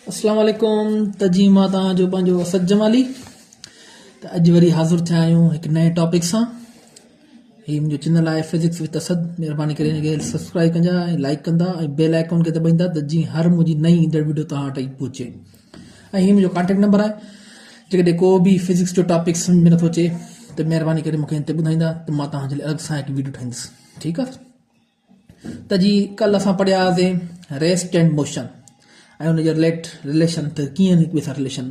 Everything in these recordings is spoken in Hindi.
अस्सलाम वालेकुम। त जी मां तव्हांजो पंहिंजो असद जमाली। त अॼु वरी हाज़िर थिया आहियूं हिकु नए टॉपिक सां। हीउ मुंहिंजो चैनल आहे फिज़िक्स विद असद। महिरबानी करे हिनखे सब्सक्राइब कजा ऐं लाइक कंदा ऐं बेल आइकॉन खे दॿाईंदा त जीअं हर मुंहिंजी नई ईंदड़ वीडियो तव्हां वटि पहुचे। ऐं हीउ मुंहिंजो कॉन्टेक्ट नंबर आहे। जेकॾहिं को बि फिज़िक्स जो टॉपिक सम्झ में नथो अचे त महिरबानी करे मूंखे हिन ते ॿुधाईंदा त मां तव्हांजे लाइ अलॻि सां हिकु वीडियो ठाहींदुसि। ठीकु आहे। त जी कल्ह असां पढ़िया हुआसीं रेस्ट एंड मोशन ऐं हुनजो रिलेशन त कीअं हिक ॿिए सां रिलेशन।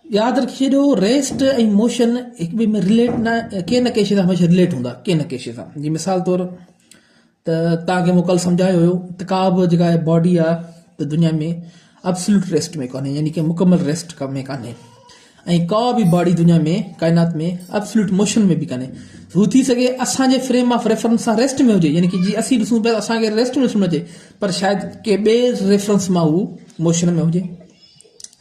यादि रखी छॾियो, रेस्ट ऐं मोशन हिक ॿिए में रिलेट न कंहिं न कंहिं शइ सां हमेशह रिलेट हूंदा, कंहिं न कंहिं शइ सां। जीअं मिसाल तौरु त तव्हांखे मूं कल्ह सम्झायो हुयो त का बि जेका बॉडी आहे त दुनिया में एब्सोल्यूट रेस्ट में कोन्हे, यानी कि मुकमल रेस्ट में कोन्हे। ऐं का बि बॉडी दुनिया में काइनात में एब्सोल्यूट मोशन में बि कोन्हे। हू थी सघे असांजे फ्रेम ऑफ रेफरेंस सां रेस्ट में हुजे, यानी कि जीअं असीं ॾिसूं पिया असांखे रेस्ट में ॾिसणु अचे, पर शायदि के ॿिए रेफरेंस मां हू मोशन में हुजे।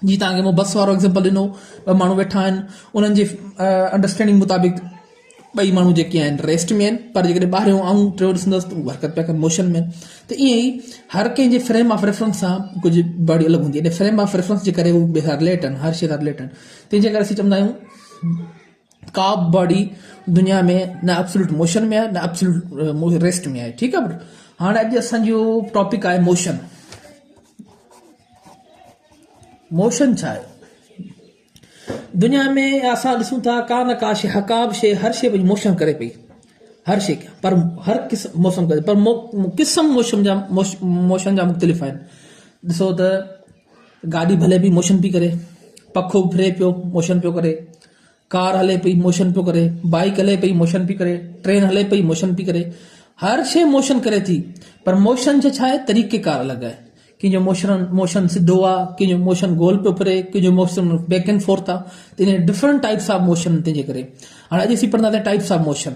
जीअं तव्हांखे मूं बस वारो एग्ज़ाम्पल ॾिनो, ॿ माण्हू वेठा आहिनि, उन्हनि जे अंडरस्टैंडिंग मुताबिक़ ॿई माण्हू जेके आहिनि रेस्ट में आहिनि, पर जेकॾहिं ॿाहिरियों आऊं टियों ॾिसंदसि त हू हरकत पिया कनि, मोशन में। त ईअं ई हर कंहिंजे फ्रेम ऑफ रेफरेंस सां कुझु बॉडी अलॻि हूंदी आहे। फ्रेम ऑफ रेफरेंस जे करे हू ॿिए सां रिलेट आहिनि, हर शइ सां रिलेट आहिनि। तंहिंजे करे असीं चवंदा आहियूं का बि बॉडी दुनिया में न एब्सोल्यूट मोशन में आहे न एब्सोल्यूट रेस्ट में आहे। ठीकु आहे। हाणे अॼु असांजो टॉपिक आहे मोशन। मोशन छा आहे? दुनिया में असां ॾिसूं था का न का शइ, का बि शइ, हर शइ पंहिंजी मोशन करे पई, हर शइ खे, पर हर क़िस्म मोशन करे, पर क़िस्म मोशन जा मुख़्तलिफ़ आहिनि। ॾिसो त गाॾी भले बि मोशन पई करे, पखो फिरे पियो मोशन पियो करे, कार हले पई मोशन पियो करे, बाइक हले पई मोशन पई करे, ट्रेन हले पई मोशन पई करे, हर शइ मोशन करे थी। पर मोशन जो छा आहे, तरीक़ेकार अलॻि आहे। कंहिंजो मोशन सिधो आहे, कंहिंजो मोशन गोल पियो फिरे, कंहिंजो मोशन बैक एंड फोर्थ आहे। त in different types of motion. तंहिंजे करे हाणे अॼु असीं पढ़ंदासीं types of motion.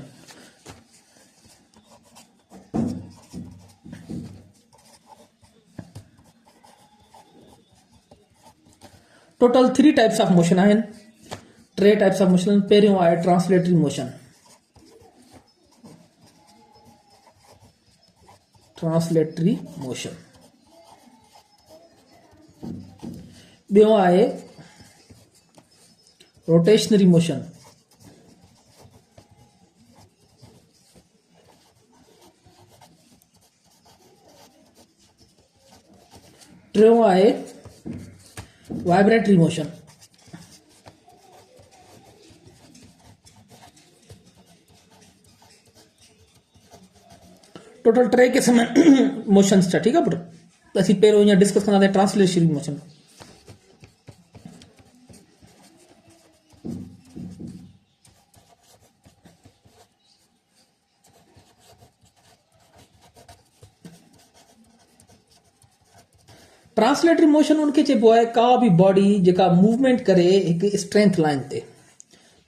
Total 3 types of motion आहिनि, 3 टाइप्स ऑफ मोशन। पहिरियों आहे ट्रांसलेटरी मोशन। Translatory motion. ॿियो आहे रोटेशनरी मोशन। टियों आहे वाइब्रेटरी मोशन। टोटल 3 क़िस्म मोशंस जा। ठीकु आहे। त असीं पहिरियों हीअं डिस्कस कंदासीं ट्रांसलेटरी मोशन। ट्रांसलेटरी मोशन उनखे चइबो आहे का बि बॉडी जेका मूवमेंट करे हिकु स्ट्रेंथ लाइन ते,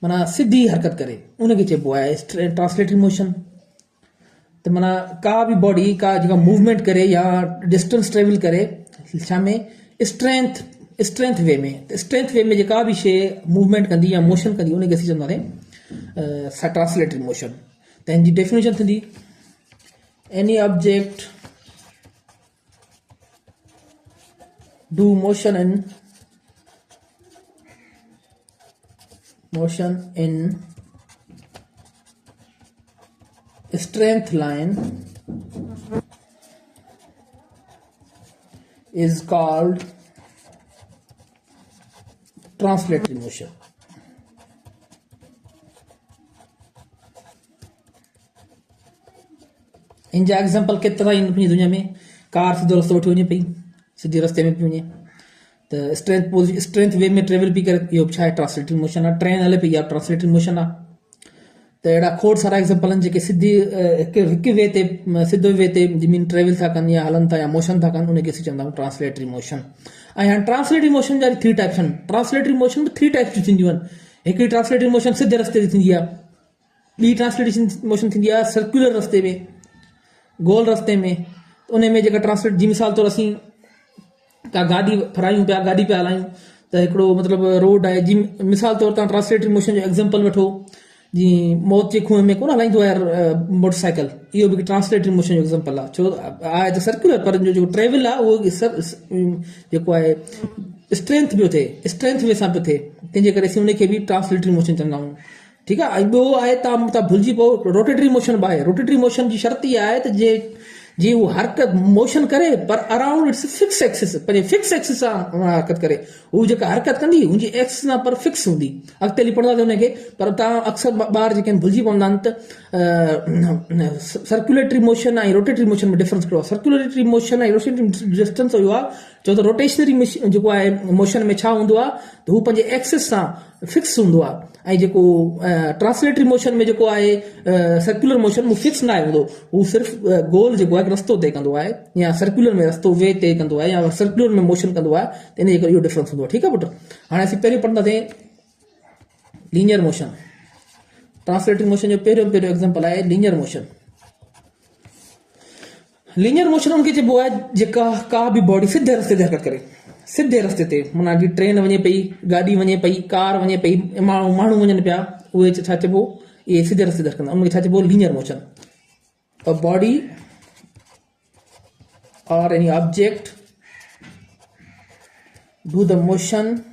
माना सिधी हरकत करे, उनखे चइबो आहे ट्रांसलेटरी मोशन। त माना का बि बॉडी का जेका मूवमेंट करे या डिस्टेंस ट्रेवल करे, छा में स्ट्रेंथ वे में। त स्ट्रेंथ वे में जेका बि शइ मूवमेंट कंदी या मोशन कंदी, उनखे असीं चवंदासीं ट्रांसलेटरी मोशन। त हिन जी डेफिनेशन थींदी any object do motion in strength line is called translatory motion. इन जा एग्जाम्पल केतिरा आहिनि पंहिंजी दुनिया में। कार सिधो रस्तो वठी वञे पई, सिधे रस्ते में पई वञे, त स्ट्रेंथ वे में ट्रेवल पई करे, इहो छा आहे, ट्रांसलेटरी मोशन आहे। ट्रेन हले पई, इहा ट्रांसलेटरी मोशन आहे। त अहिड़ा खोड़ सारा एग्जाम्पल आहिनि जेके सिधी हिकु वे ते, सिधो वे ते ज़मीन ट्रेवल था कनि या हलनि था या मोशन था कनि, उनखे असीं चवंदा आहियूं ट्रांसलेटरी मोशन। ऐं हाणे ट्रांसलेटरी मोशन जा 3 टाइप्स आहिनि। ट्रांसलेटरी मोशन में 3 टाइप्स जूं थींदियूं आहिनि। हिकिड़ी ट्रांसलेटरी मोशन सिधे रस्ते ते थींदी आहे, ॿी ट्रांसलेटरी मोशन थींदी आहे सर्कुलर रस्ते में, गोल रस्ते में। उन में जेका ट्रांसलेट, जी मिसाल तौरु असीं का गाॾी फरायूं पिया, गाॾी पिया हलायूं, त हिकिड़ो मतिलबु रोड आहे, जी मिसाल तौरु तव्हां ट्रांसलेटरी मोशन जो एग्ज़ाम्पल वठो जीअं मौत जे कुएं में कोन हलाईंदो आहे मोटरसाइकिल, इहो बि ट्रांसलेटरी मोशन जो एग्ज़ाम्पल आहे। छो आहे त सर्कुलर, पर जो जेको ट्रेवल आहे उहो जेको आहे स्ट्रेंथ पियो थिए, स्ट्रेंथ वे सां पियो थिए, तंहिंजे करे असीं उनखे बि ट्रांसलेटरी मोशन चवंदा आहियूं। ठीकु आहे। ऐं ॿियो आहे, तव्हां भुलिजी पओ, रोटेटरी मोशन बि आहे। रोटेटरी मोशन जी शर्त इहा आहे त जे उहो हरकत मोशन करे पर अराउंड इट्स फिक्स एक्सिस, पंहिंजे फिक्स एक्सिस सां हरकत करे, हू जेका हरकत कंदी हुनजी एक्सिस सां पर फिक्स हूंदी। अॻिते हली पढ़ंदासीं हुनखे, पर तव्हां अक्सर ॿार जेके भुलिजी पवंदा आहिनि त सर्कुलेटरी मोशन ऐं रोटेटरी मोशन में डिफरेंस कहिड़ो आहे। सर्कुलेटरी मोशन ऐं रोटेटरी डिस्टेंस इहो आहे, छो त रोटेशनरी जेको आहे मोशन में छा हूंदो आहे त हू पंहिंजे एक्सिस सां फिक्स हूंदो आहे, ऐं जेको ट्रांसलेटरी मोशन में जेको आहे सर्कुलर मोशन हू फिक्स न आहे हूंदो, हू सिर्फ़ु गोल जेको आहे रस्तो तय कंदो आहे, या सर्कुलर में रस्तो वे तय कंदो आहे, या सर्कुलर में मोशन कंदो आहे, त इन जे करे इहो डिफरेंस हूंदो आहे। ठीकु आहे पुटु। हाणे असीं पहिरीं पढ़ंदासीं लीनियर मोशन। ट्रांसलेटरी मोशन जो पहिरियों एग्ज़ाम्पल आहे लीनियर मोशन। लीनियर मोशन उनखे चइबो आहे जेका का बि बॉडी सिधे रस्ते ते हरकत करे, सिधे रस्ते ते, माना जीअं ट्रेन वञे पई, गाॾी वञे पई, कार वञे पई, माण्हू वञनि पिया, उहे छा चइबो, इहे सिधे रस्ते ते हरकंदा, उनखे छा चइबो, linear motion. A body or any object do the motion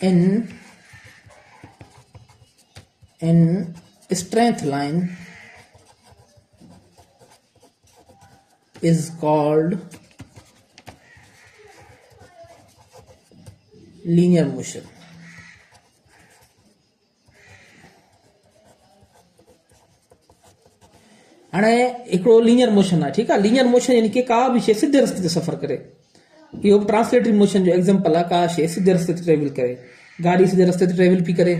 in straight line is called linear motion. हाणे हिकिड़ो लीनियर मोशन आहे। ठीकु आहे। लीनियर मोशन यानी कि का बि शइ सिधे रस्ते ते सफ़र करे। इहो ट्रांसलेटरी मोशन जो एग्ज़ाम्पल आहे, का शइ सिधे रस्ते ते ट्रेवल करे, गाॾी सिधे रस्ते ते ट्रेवल पई करे,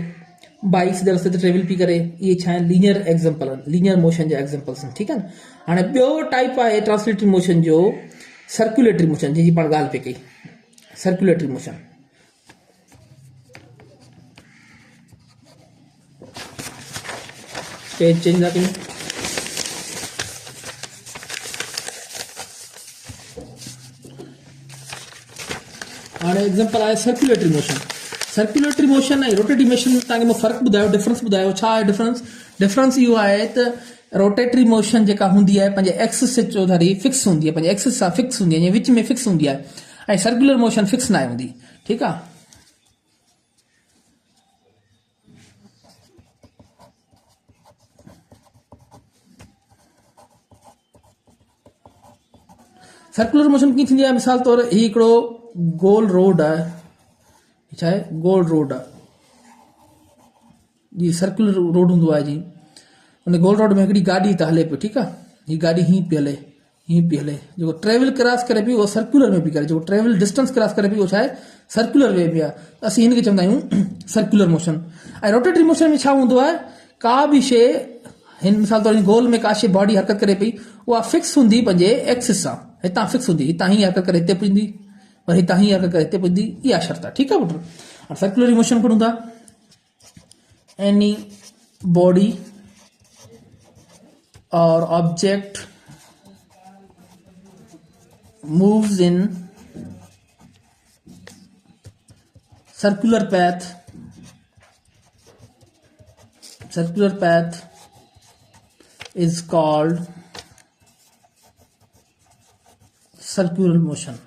बाइक सिधे रस्ते ते ट्रेवल पई करे, इहे छा आहिनि, लीनियर एग्ज़ाम्पल आहिनि, लीनियर मोशन जा एग्ज़ाम्पल्स आहिनि। ठीकु आहे न। हाणे ॿियो टाइप आहे ट्रांसलेटरी मोशन जो सर्कुलेटरी मोशन, जंहिंजी पाण ॻाल्हि पई कई, सर्कुलेटरी मोशन। पेज चेंज था कयूं। हाणे एग्ज़ाम्पल आहे सर्कुलेटरी मोशन। सर्कुलेटरी मोशन ऐं रोटेटरी मोशन तव्हांखे मां फ़र्क़ु ॿुधायो, डिफरेंस ॿुधायो। छा आहे डिफरेंस? डिफरेंस इहो आहे त रोटेटरी मोशन जेका हूंदी आहे पंहिंजे एक्सिस से चौधारी फिक्स हूंदी आहे, पंहिंजे एक्सिस सां फिक्स हूंदी आहे, विच में फिक्स हूंदी आहे, ऐं सर्कुलर मोशन फिक्स न आहे हूंदी। ठीकु आहे। सर्कुलर मोशन कीअं थींदी आहे? मिसाल तौर हीउ हिकिड़ो गोल रोड आहे, छा आहे, गोल रोड आहे जी, सर्कुलर रोड हूंदो आहे जी। उन गोल रोड में हिकिड़ी गाॾी त हले पियो। ठीकु आहे। हीअ गाॾी हीअं पई हले, हीअं पई हले, जेको ट्रेवल क्रॉस करे पई उहो सर्कुलर में पई करे, जेको ट्रेवल डिस्टेंस क्रॉस करे पई उहो छा आहे, सर्कुलर वे में आहे। असीं हिनखे चवंदा आहियूं सर्कुलर मोशन। ऐं रोटेटरी मोशन में छा हूंदो आहे, का बि शइ हिन मिसाल तौर गोल में का शइ बॉडी हरकत करे पई, उहा फिक्स हूंदी पंहिंजे एक्सिस सां, हितां फिक्स हूंदी, हितां हीअं हरकत करे हिते पुॼंदी, पर हितां हीअं हरकत करे हिते पुॼंदी, इहा शर्त आहे। ठीकु आहे पुटु। हाणे सर्कुलर मोशन पढ़ूं था। Any body or object moves in circular path is called circular motion.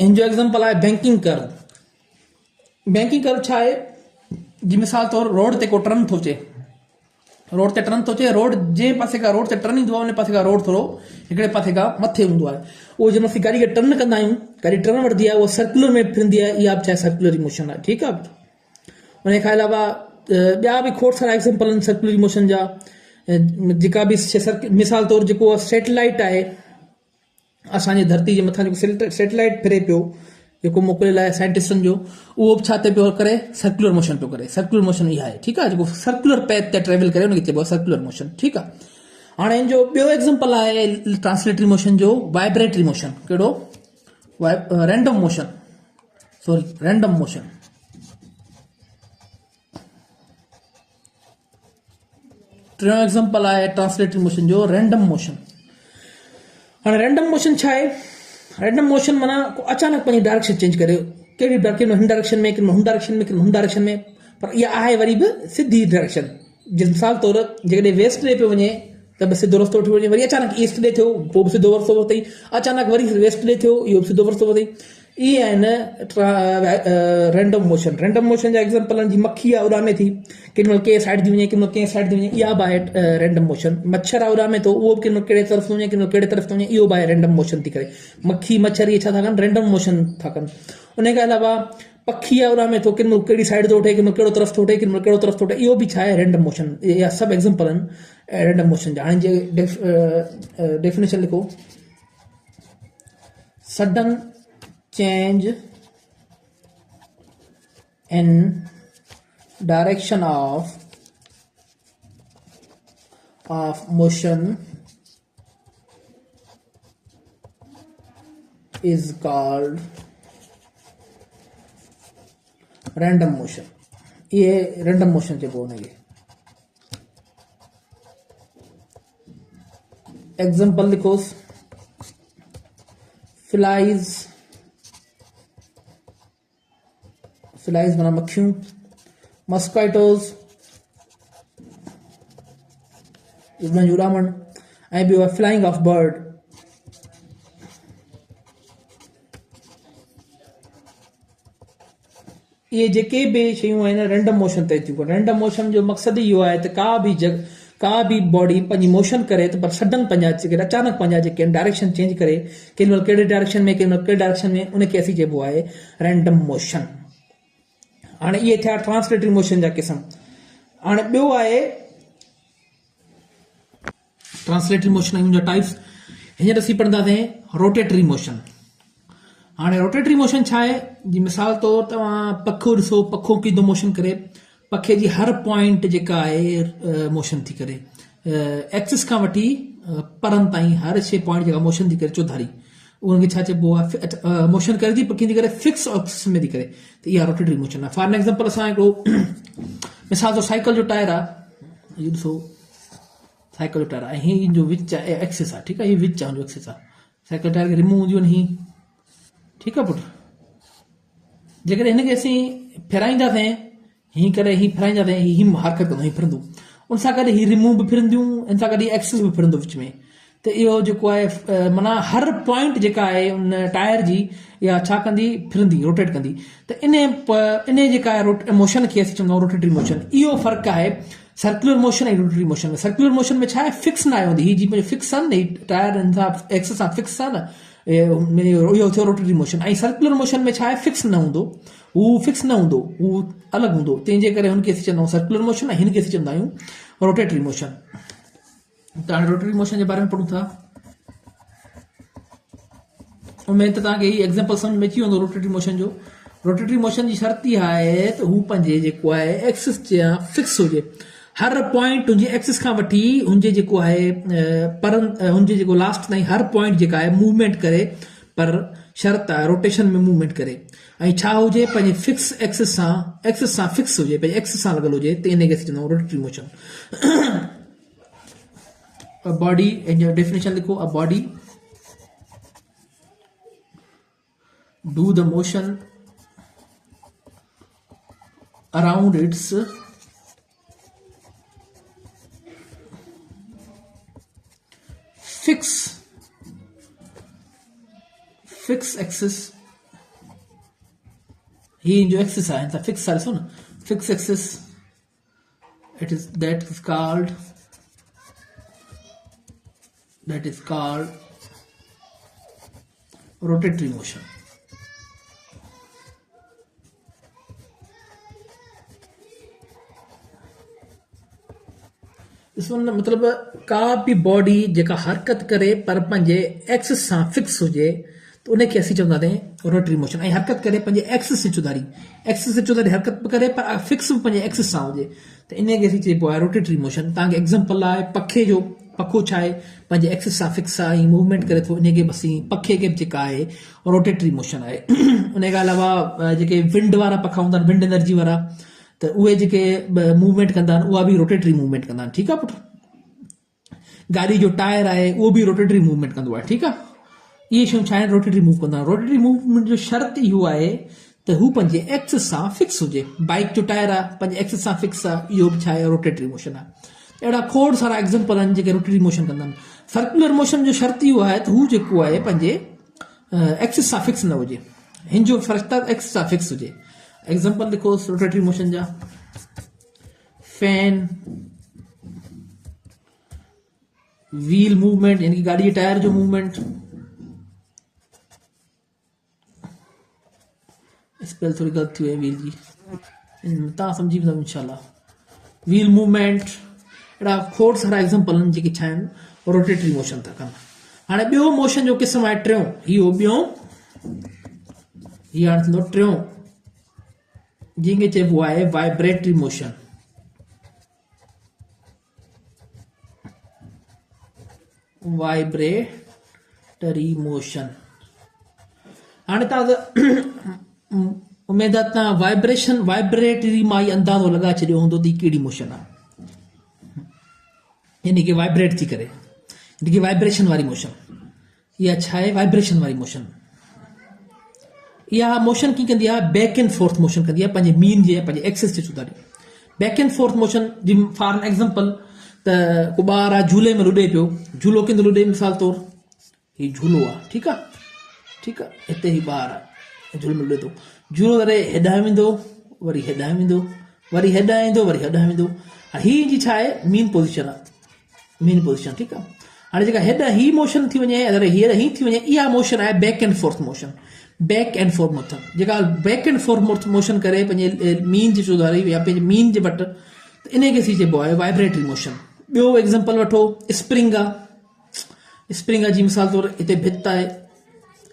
इन जो एग्जाम्पल आहे बैंकिंग कर्व। बैंकिंग कर्व छा आहे जी, मिसाल तौर रोड ते को टर्न थो अचे, रोड ते टर्न थो अचे, रोड जंहिं पासे खां रोड ते टर्न ईंदो आहे उन पासे खां रोड थोरो हिकिड़े पासे खां मथे हूंदो आहे। उहो जंहिं महिल गाॾी खे टर्न कंदा आहियूं, गाॾी टर्न वठंदी आहे, उहा सर्कुलर में फिरंदी आहे, इहा बि छा आहे, सर्कुलर मोशन आहे। ठीकु आहे। उन खां अलावा ॿिया बि खोड़ सारा एग्ज़ाम्पल आहिनि सर्कुलर मोशन जा। जेका बि मिसाल तौर जेको सैटेलाइट आहे, असांजी धरती जे मथां जेको सैटेलाइट फिरे पियो, जेको मोकिलियल आहे साइंटिस्टनि जो, उहो बि छा ते पियो करे, सर्कुलर मोशन पियो करे। सर्कुलर मोशन इहा आहे। ठीकु आहे। जेको सर्कुलर पैथ ते ट्रेवल करे उनखे चइबो आहे सर्कुलर मोशन। ठीकु आहे। हाणे हिन जो ॿियो एग्ज़ाम्पल आहे ट्रांसलेटरी मोशन जो वाइब्रेटरी मोशन। कहिड़ो? Random motion, sorry random motion. टियों एग्ज़ाम्पल आहे ट्रांसलेटरी मोशन जो रैंडम मोशन। हाणे रैंडम मोशन छा आहे? रैंडम मोशन माना को अचानक पंहिंजी डायरेक्शन चेंज करे, कहिड़ी हिन डायरेक्शन में, किन हुन डायरेक्शन में, किन हुन डायरेक्शन में, पर इहा आहे वरी बि सिधी डायरेक्शन। जीअं मिसाल तौरु जेकॾहिं वेस्ट ॾे पियो वञे त बि सिधो रस्तो वठी वञे, वरी अचानक ईस्ट ॾे थियो पोइ बि सिधो रस्तो वरितई, अचानक वरी वेस्ट ॾे थियो इहो बि सिधो रस्तो वरितई। इहे आहिनि रैंडम मोशन। रैंडम मोशन जा एग्ज़ाम्पल आहिनि, जीअं मक्खी आहे उॾामे थी, केॾी महिल कंहिं साइड थी वञे, केॾी महिल कंहिं साइड थी वञे, इहा बि आहे रैंडम मोशन। मच्छर आहे उॾामे थो, उहो बि केॾी महिल कहिड़े तरफ़ थो वञे, केॾी महिल कहिड़े तरफ़ थो वञे, इहो बि आहे रैंडम मोशन थी करे। मक्खी मच्छर इहे छा था कनि? रैंडम मोशन था कनि। उन खां अलावा पखी आहे उॾामे थो, केॾी महिल कहिड़ी साइड थो वठे, केॾी महिल कहिड़ो तरफ़ थो वठे, केॾी महिल कहिड़ो तरफ़ थो वठे, इहो बि छा आहे? Random motion. इहा सभु एग्ज़ाम्पल आहिनि रैंडम मोशन जा। हाणे जीअं डेफिनेशन लिखो, sudden change in direction of motion is called random motion। ये random motion के बोलने के एग्जाम्पल लिखो, फ्लाइज माना मक्खियूं, मस्काइटोज़ उन्हनि जो उॾामण, ऐं ॿियो आहे फ्लाइंग ऑफ बर्ड। इहे जेके बि शयूं आहिनि रैंडम मोशन ते थियूं। रैंडम मोशन जो मक़सदु इहो आहे त का बि बॉडी पंहिंजी मोशन करे त पर सडन पंहिंजा जेके अचानक पंहिंजा जेके डायरेक्शन चेंज करे, केॾी महिल कहिड़े डायरेक्शन में, केॾी महिल कहिड़े डायरेक्शन में, उनखे असीं चइबो आहे रैंडम मोशन। हाणे इहे थिया ट्रांसलेटरी मोशन जा क़िस्म। हाणे ॿियो आहे ट्रांसलेटरी मोशन ऐं उनजा टाइप्स। हींअर असीं पढ़ंदासीं रोटेटरी मोशन। हाणे रोटेटरी मोशन छा आहे? जी मिसाल तौरु तव्हां पखो ॾिसो, पखो कीधो मोशन करे, पखे जी हर पॉइंट जेका आहे मोशन थी करे, एक्सिस खां वठी परनि ताईं हर शइ पॉइंट जेका मोशन थी करे चौधारी, उनखे छा चइबो आहे? मोशन करे थी, पर कीअं थी करे? फिक्स एक्सिस में थी करे, त इहा रोटेटरी मोशन आहे। फॉर एग्जाम्पल असां हिकिड़ो मिसाल तौरु साइकिल जो टायर आहे, इहो ॾिसो साइकिल जो टायर आहे, ऐं हीअ जो विच आहे एक्सिस आहे, ठीकु आहे, हीअ विच आहे एक्सिस आहे। साइकिल टायर खे रिमूव हूंदियूं आहिनि हीअ, ठीकु आहे पुटु। जेकॾहिं हिनखे असीं फिराईंदासीं, हीअं करे हीअ फिराईंदासीं, हीअ हरकत कंदो, हीअ फिरंदो, उन सां गॾु हीअ रिमूव बि फिरंदियूं, इन सां गॾु एक्सिस बि फिरंदो विच में। त इहो जेको आहे माना हर पॉइंट जेका आहे उन टायर जी इहा छा कंदी? फिरंदी, रोटेट कंदी। त इन जेका आहे मोशन खे असीं चवंदा आहियूं रोटेटरी मोशन। इहो फ़र्क़ु आहे सर्कुलर मोशन ऐं रोटेटरी मोशन में। सर्कुलर मोशन में छा आहे? फिक्स न आहे हूंदी, हीअ जीअं फिक्स आहे न, टायर हिन सां एक्सिस सां फिक्स आहे न, इहो थियो रोटेटरी मोशन। ऐं सर्कुलर मोशन में छा आहे? फिक्स न हूंदो, हू फिक्स न हूंदो, हू अलॻि हूंदो, तंहिंजे करे हुनखे असीं चवंदा आहियूं सर्कुलर मोशन, ऐं हिनखे असीं चवंदा आहियूं रोटेटरी मोशन। त हाणे रोटेटरी मोशन जे बारे में पढ़ूं था। उमेद त तव्हांखे हीअ एग्ज़ाम्पल सम्झ में अची वेंदो रोटेटरी मोशन जो। रोटेटरी मोशन जी शर्त इहा आहे त हू पंहिंजे जेको आहे एक्सिस जा फिक्स हुजे, हर पॉइंट हुनजी एक्सिस खां वठी हुनजे जेको आहे हुनजे जेको लास्ट ताईं हर पॉइंट जेका आहे मूवमेंट करे, पर शर्त आहे रोटेशन में मूवमेंट करे, ऐं छा हुजे? पंहिंजे फिक्स एक्सिस सां फिक्स हुजे, पंहिंजे एक्सिस सां लॻल हुजे, त इनखे असीं चवंदा आहियूं rotatory motion. A body, in your definition लिखो, a body do the motion around its fix axis। ही जो एक्सिस है इनका फिक्स है, सुन, fix axis, that is called rotatory motion। इसमें मतलब का भी बॉडी जेका हरकत करे पर पंहिंजे एक्सिस सां फिक्स हुजे, त उनखे असीं चवंदा आहियूं रोटरी मोशन। ऐं हरकत करे पंहिंजे एक्सिस से चौधारी हरकत बि करे पर फिक्स बि पंहिंजे एक्सिस सां हुजे, त इनखे असीं चइबो आहे रोटेटरी मोशन। तव्हांखे एग्ज़ाम्पल आहे पखे जो, पखो छा आहे? पंहिंजे एक्सिस सां फिक्स आहे ऐं मूवमेंट करे थो, इनखे बि असीं पखे खे जेका आहे रोटेटरी मोशन आहे। उन खां अलावा जेके विंड वारा पखा हूंदा आहिनि, विंड एनर्जी वारा, त उहे जेके मूवमेंट कंदा आहिनि, उहा बि रोटेटरी मूवमेंट कंदा आहिनि, ठीकु आहे पुटु। गाड़ी जो टायर आहे उहो बि रोटेटरी मूवमेंट कंदो आहे, ठीकु आहे। इहे शयूं छा आहिनि, रोटेटरी मूव कंदा आहिनि। रोटेटरी मूवमेंट जो शर्त इहो आहे त हू पंहिंजे एक्सिस सां फिक्स हुजे। बाइक जो टायर आहे पंहिंजे एक्सिस सां फिक्स आहे, इहो बि छा आहे, रोटेटरी मोशन आहे। अहिड़ा खोड़ सारा एग्ज़ाम्पल आहिनि जेके रोटेटरी मोशन कंदा आहिनि। सर्कुलर मोशन जो शर्त इहो आहे त हू जेको आहे पंहिंजे एक्सिस सां फिक्स न हुजे, हिन जो फ़र्क़ु त एक्सिस सां फिक्स हुजे। एग्ज़ाम्पल लिखोसि रोटेटरी मोशन जा, फैन, व्हील मूवमेंट यानी कि गाड़ी जे टायर जो मूवमेंट, स्पेल थोड़ी गलत थी वई व्हील जी, तव्हां सम्झी वेंदव इंशाल्लाह। व्हील मूवमेंट, अहिड़ा खोड़ सारा एग्ज़ाम्पल आहिनि जेके छा आहिनि, रोटेटरी मोशन था कनि। हाणे ॿियो मोशन जो क़िस्म आहे टियों, हीउ हाणे थींदो टियों, जंहिंखे चइबो आहे वाइब्रेटरी मोशन। वाइब्रेटरी मोशन, हाणे तव्हां उमेद आहे तव्हां वाइब्रेटरी मां ई अंदाज़ो लॻाए छॾियो हूंदो त कहिड़ी मोशन आहे, यानी कि वाइब्रेट थी करे, यानी कि वाइब्रेशन वारी मोशन। इहा छा आहे, वाइब्रेशन वारी मोशन। इहा मोशन कीअं कंदी आहे, बैक एंड फोर्थ मोशन कंदी आहे, पंहिंजे मीन जे पंहिंजे एक्सिस जे सुधारी। बैक एंड फोर्थ मोशन जी फॉर एन एग्ज़ाम्पल त को ॿार आहे झूले में लुॾे पियो, झूलो कंदो लुॾे, मिसाल तौरु हीउ झूलो आहे, ठीकु आहे, ठीकु आहे, हिते ही ॿार आहे झूले में लुॾे थो, झूलो वरी हेॾां वेंदो, वरी हेॾां वेंदो, वरी हेॾां ईंदो, वरी हेॾां वेंदो। हीअ जी छा आहे, मीन पोज़ीशन आहे, मीन पोज़ीशन, ठीकु आहे। हाणे जेका हेॾां ही मोशन थी वञे, अगरि हीअ ही थी वञे, इहा मोशन आहे back and forth motion. Back and forth motion, जेका बैक एंड फोर्थ मोशन करे पंहिंजे मीन जी सुधारी या पंहिंजे मीन जे वटि, त इन खे चइबो आहे वाइब्रेटरी मोशन। ॿियो एग्ज़ाम्पल वठो, स्प्रिंग आहे। स्प्रिंग जी मिसाल तौरु हिते भित आहे,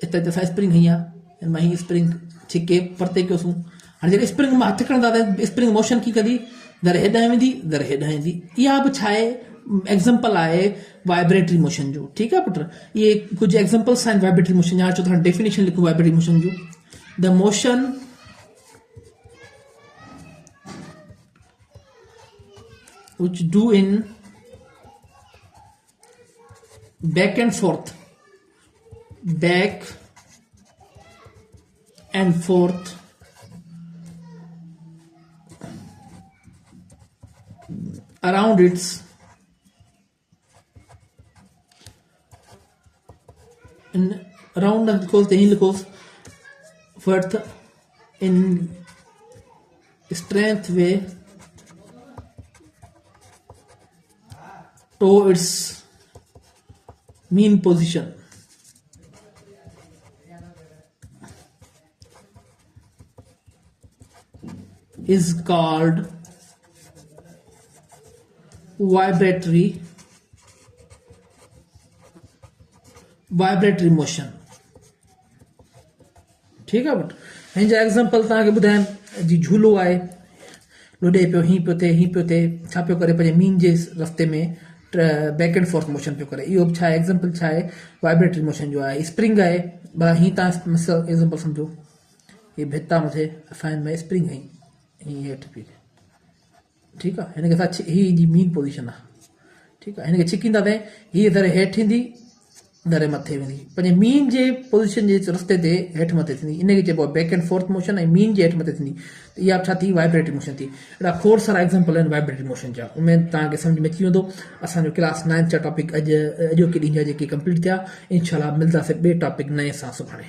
हिते असां स्प्रिंग हई आहे, मां हीअ स्प्रिंग छिके परते कयोसीं। हाणे जेके स्प्रिंग मां हथु खणंदा त स्प्रिंग मोशन कीअं कंदी, दर हेॾां वेंदी, दर हेॾां ईंदी। इहा बि छा आहे, एग्ज़ाम्पल आहे वाइब्रेटरी मोशन जो, ठीकु आहे पुट। इहे कुझु एग्ज़ाम्पल्स आहिनि वाइब्रेटरी मोशन जा। चो त डेफिनेशन लिखूं वाइब्रेटरी मोशन जो, the motion which do in back and forth around its around the first in strength way to its mean position is called vibratory motion, ठीकु आहे बट। हिन जा एग्ज़ाम्पल तव्हांखे ॿुधायां, जी झूलो आहे, लुॾे पियो, हीअं पियो थिए, हीअं पियो थिए, छा पियो करे, पंहिंजे मीन जे रस्ते में बैक एंड फोर्थ मोशन पियो करे। इहो छा आहे, एग्ज़ाम्पल छा आहे, वाइब्रेटरी मोशन जो आहे। स्प्रिंग आहे, भला हीअं तव्हां एग्ज़ाम्पल सम्झो, हीअ भित आहे मथे, असां हिन में स्प्रिंग हई, हीअं हेठि पई, ठीकु आहे। हिनखे असां हीअ जी मीन पोज़ीशन आहे, ठीकु आहे। हिनखे छिकींदा त हीअ दर हेठि ईंदी, दर मथे वेंदी, पंहिंजे मीन जे पोज़ीशन जे रस्ते ते हेठि मथे थींदी। इनखे चइबो आहे बैक एंड फोर्थ मोशन, ऐं मीन जे हेठि मथे थींदी, त इहा छा थी, वाइब्रेटरी मोशन थी। अहिड़ा खोड़ सारा एग्ज़ाम्पल आहिनि वाइब्रेटरी मोशन जा। उमेद तव्हांखे सम्झ में अची वेंदो। असांजो क्लास 9 जा टॉपिक अॼोके ॾींहं जा जेके कंप्लीट थिया, इंशाल्लाह मिलंदासीं ॿिए टॉपिक नए सां सुभाणे।